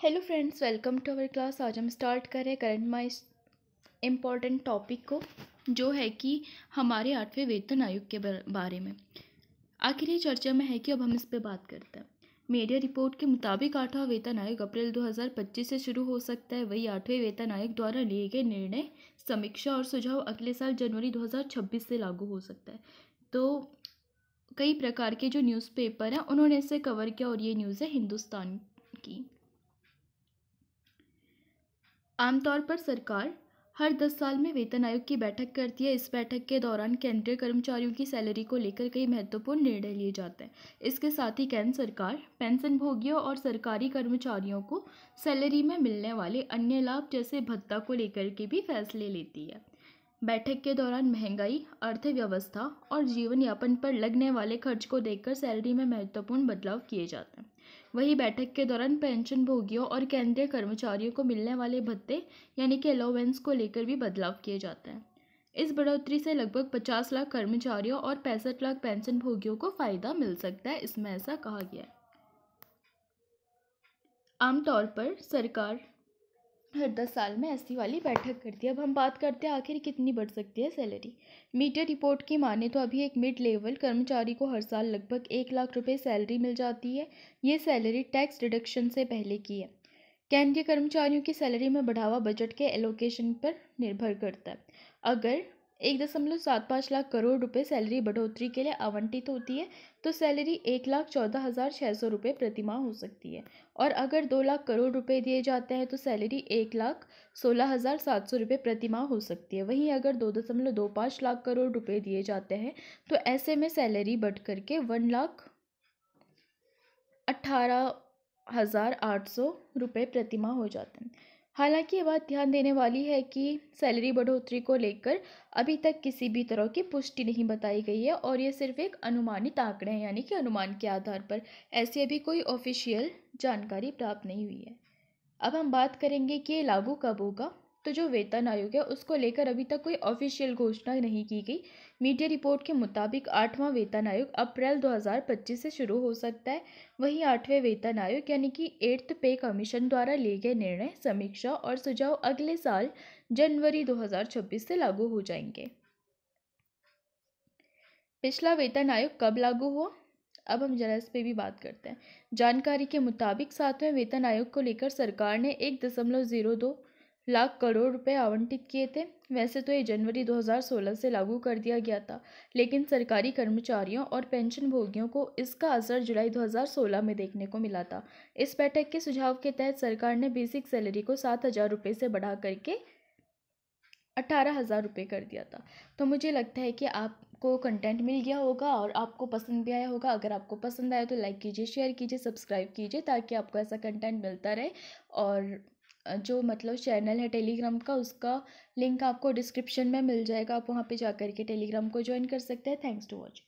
Hello friends, welcome to our class. आज हम start कर रहे हैं करंट माई इम्पॉर्टेंट टॉपिक को, जो है कि हमारे 8वें वेतन आयोग के बारे में। आखिर ये चर्चा में है कि अब हम इस पे बात करते हैं। मीडिया रिपोर्ट के मुताबिक 8वां वेतन आयोग अप्रैल 2025 से शुरू हो सकता है। वही 8वें वेतन आयोग द्वारा लिए गए निर्णय, समीक्षा और सुझाव अगले साल जनवरी 2026 से लागू हो सकता है। तो कई प्रकार के जो न्यूज़पेपर हैं उन्होंने इसे कवर किया और ये न्यूज़ है हिंदुस्तान की। आमतौर पर सरकार हर 10 साल में वेतन आयोग की बैठक करती है। इस बैठक के दौरान केंद्रीय कर्मचारियों की सैलरी को लेकर कई महत्वपूर्ण निर्णय लिए जाते हैं। इसके साथ ही केंद्र सरकार पेंशन भोगियों और सरकारी कर्मचारियों को सैलरी में मिलने वाले अन्य लाभ जैसे भत्ता को लेकर के भी फैसले लेती है। बैठक के दौरान महंगाई, अर्थव्यवस्था और जीवन यापन पर लगने वाले खर्च को देखकर सैलरी में महत्वपूर्ण बदलाव किए जाते हैं। वही बैठक के दौरान पेंशन भोगियों और केंद्रीय कर्मचारियों को मिलने वाले भत्ते यानी कि अलाउंस को लेकर भी बदलाव किए जाते हैं। इस बढ़ोतरी से लगभग 50 लाख कर्मचारियों और 65 लाख पेंशन भोगियों को फायदा मिल सकता है, इसमें ऐसा कहा गया है। आमतौर पर सरकार हर 10 साल में ऐसी वाली बैठक करती है। अब हम बात करते हैं आखिर कितनी बढ़ सकती है सैलरी। मीडिया रिपोर्ट की माने तो अभी एक मिड लेवल कर्मचारी को हर साल लगभग 1 लाख रुपए सैलरी मिल जाती है। ये सैलरी टैक्स डिडक्शन से पहले की है। केंद्रीय कर्मचारियों की सैलरी में बढ़ावा बजट के एलोकेशन पर निर्भर करता है। अगर 1.75 लाख करोड़ रुपए सैलरी बढ़ोतरी के लिए आवंटित होती है तो सैलरी 1,14,600 रुपये प्रतिमाह हो सकती है, और अगर 2 लाख करोड़ रुपए दिए जाते हैं तो सैलरी 1,16,700 रुपये प्रतिमाह हो सकती है। वहीं अगर 2.25 लाख करोड़ रुपए दिए जाते हैं तो ऐसे में सैलरी बढ़ करके 1,18,800 रुपये प्रतिमाह हो जाते हैं। हालांकि ये बात ध्यान देने वाली है कि सैलरी बढ़ोतरी को लेकर अभी तक किसी भी तरह की पुष्टि नहीं बताई गई है और ये सिर्फ एक अनुमानित आंकड़े हैं, यानी कि अनुमान के आधार पर ऐसी अभी कोई ऑफिशियल जानकारी प्राप्त नहीं हुई है। अब हम बात करेंगे कि ये लागू कब होगा। तो जो वेतन आयोग है उसको लेकर अभी तक कोई ऑफिशियल घोषणा नहीं की गई। मीडिया रिपोर्ट के मुताबिक 8वां वेतन आयोग अप्रैल 2025 से शुरू हो सकता है। वहीं 8वें वेतन आयोग यानी कि 8th पे कमीशन द्वारा लिए गए निर्णय, समीक्षा और सुझाव अगले साल जनवरी 2026 से लागू हो जाएंगे। पिछला वेतन आयोग कब लागू हुआ, अब हम जरा इस पे भी बात करते हैं। जानकारी के मुताबिक 7वें वेतन आयोग को लेकर सरकार ने 1.02 लाख करोड़ रुपए आवंटित किए थे। वैसे तो ये जनवरी 2016 से लागू कर दिया गया था, लेकिन सरकारी कर्मचारियों और पेंशन भोगियों को इसका असर जुलाई 2016 में देखने को मिला था। इस बैठक के सुझाव के तहत सरकार ने बेसिक सैलरी को 7,000 रुपये से बढ़ा करके 18,000 रुपये कर दिया था। तो मुझे लगता है कि आपको कंटेंट मिल गया होगा और आपको पसंद भी आया होगा। अगर आपको पसंद आया तो लाइक कीजिए, शेयर कीजिए, सब्सक्राइब कीजिए, ताकि आपको ऐसा कंटेंट मिलता रहे। और जो चैनल है टेलीग्राम का, उसका लिंक आपको डिस्क्रिप्शन में मिल जाएगा। आप वहाँ पे जा कर के टेलीग्राम को ज्वाइन कर सकते हैं। Thanks to watching.